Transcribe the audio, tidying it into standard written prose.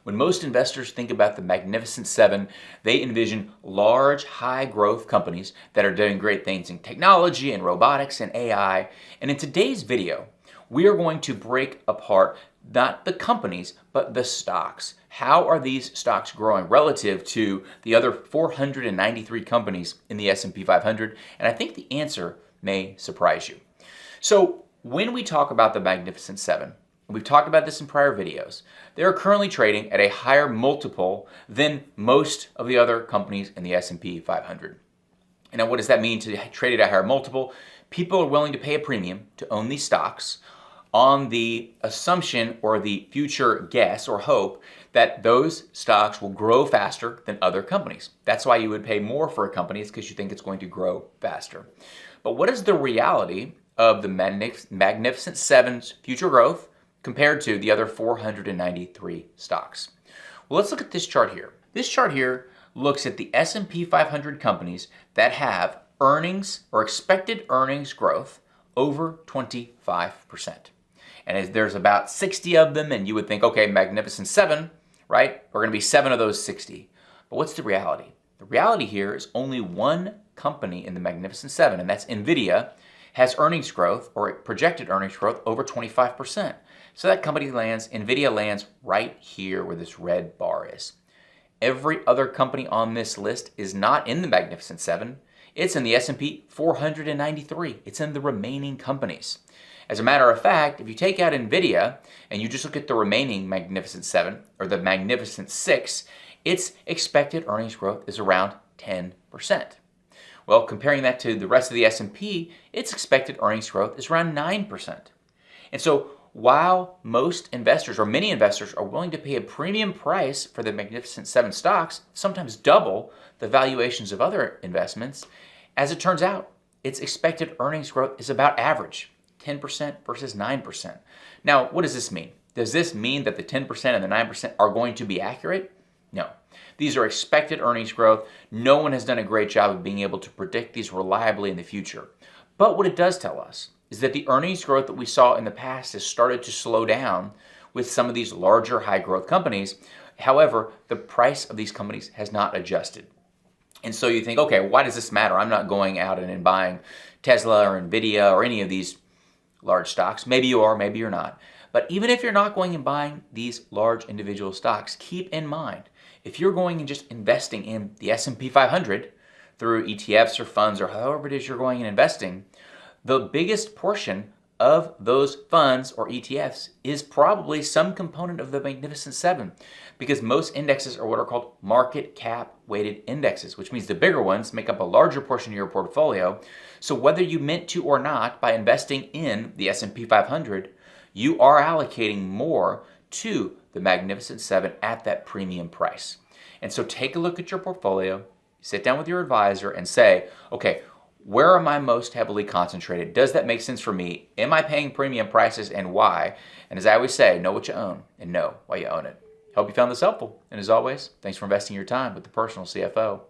When most investors think about the Magnificent Seven, they envision large, high-growth companies that are doing great things in technology and robotics and AI. And in today's video, we are going to break apart not the companies, but the stocks. How are these stocks growing relative to the other 493 companies in the S&P 500? And I think the answer may surprise you. So when we talk about the Magnificent Seven, we've talked about this in prior videos, they are currently trading at a higher multiple than most of the other companies in the S&P 500. And now what does that mean to trade at a higher multiple? People are willing to pay a premium to own these stocks on the assumption or the future guess or hope that those stocks will grow faster than other companies. That's why you would pay more for a company, is because you think it's going to grow faster. But what is the reality of the Magnificent Seven's future growth compared to the other 493 stocks? Well, let's look at this chart here. This chart here looks at the S&P 500 companies that have earnings or expected earnings growth over 25%. And there's about 60 of them, and you would think, okay, Magnificent Seven, right? We're going to be 7 of those 60. But what's the reality? The reality here is only one company in the Magnificent Seven, and that's NVIDIA, has earnings growth or projected earnings growth over 25%. So that company lands, NVIDIA lands right here where this red bar is. Every other company on this list is not in the Magnificent Seven. It's in the S&P 493. It's in the remaining companies. As a matter of fact, if you take out NVIDIA and you just look at the remaining Magnificent Seven or the Magnificent Six, its expected earnings growth is around 10%. Well, comparing that to the rest of the S&P, its expected earnings growth is around 9%. And so while most investors or many investors are willing to pay a premium price for the Magnificent Seven stocks, sometimes double the valuations of other investments, as it turns out, its expected earnings growth is about average. 10% versus 9%. Now, what does this mean? Does this mean that the 10% and the 9% are going to be accurate? No. These are expected earnings growth. No one has done a great job of being able to predict these reliably in the future. But what it does tell us is that the earnings growth that we saw in the past has started to slow down with some of these larger high growth companies. However, the price of these companies has not adjusted. And so you think, okay, why does this matter? I'm not going out and buying Tesla or NVIDIA or any of these large stocks. Maybe you are, maybe you're not. But even if you're not going and buying these large individual stocks, keep in mind, if you're going and just investing in the S&P 500 through ETFs or funds or however it is you're going and investing, the biggest portion of those funds or ETFs is probably some component of the Magnificent Seven, because most indexes are what are called market cap weighted indexes, which means the bigger ones make up a larger portion of your portfolio. So whether you meant to or not, by investing in the S&P 500, you are allocating more to the Magnificent Seven at that premium price. And so take a look at your portfolio, sit down with your advisor and say, okay, where am I most heavily concentrated? Does that make sense for me? Am I paying premium prices, and why? And as I always say, know what you own and know why you own it. Hope you found this helpful. And as always, thanks for investing your time with the Personal CFO.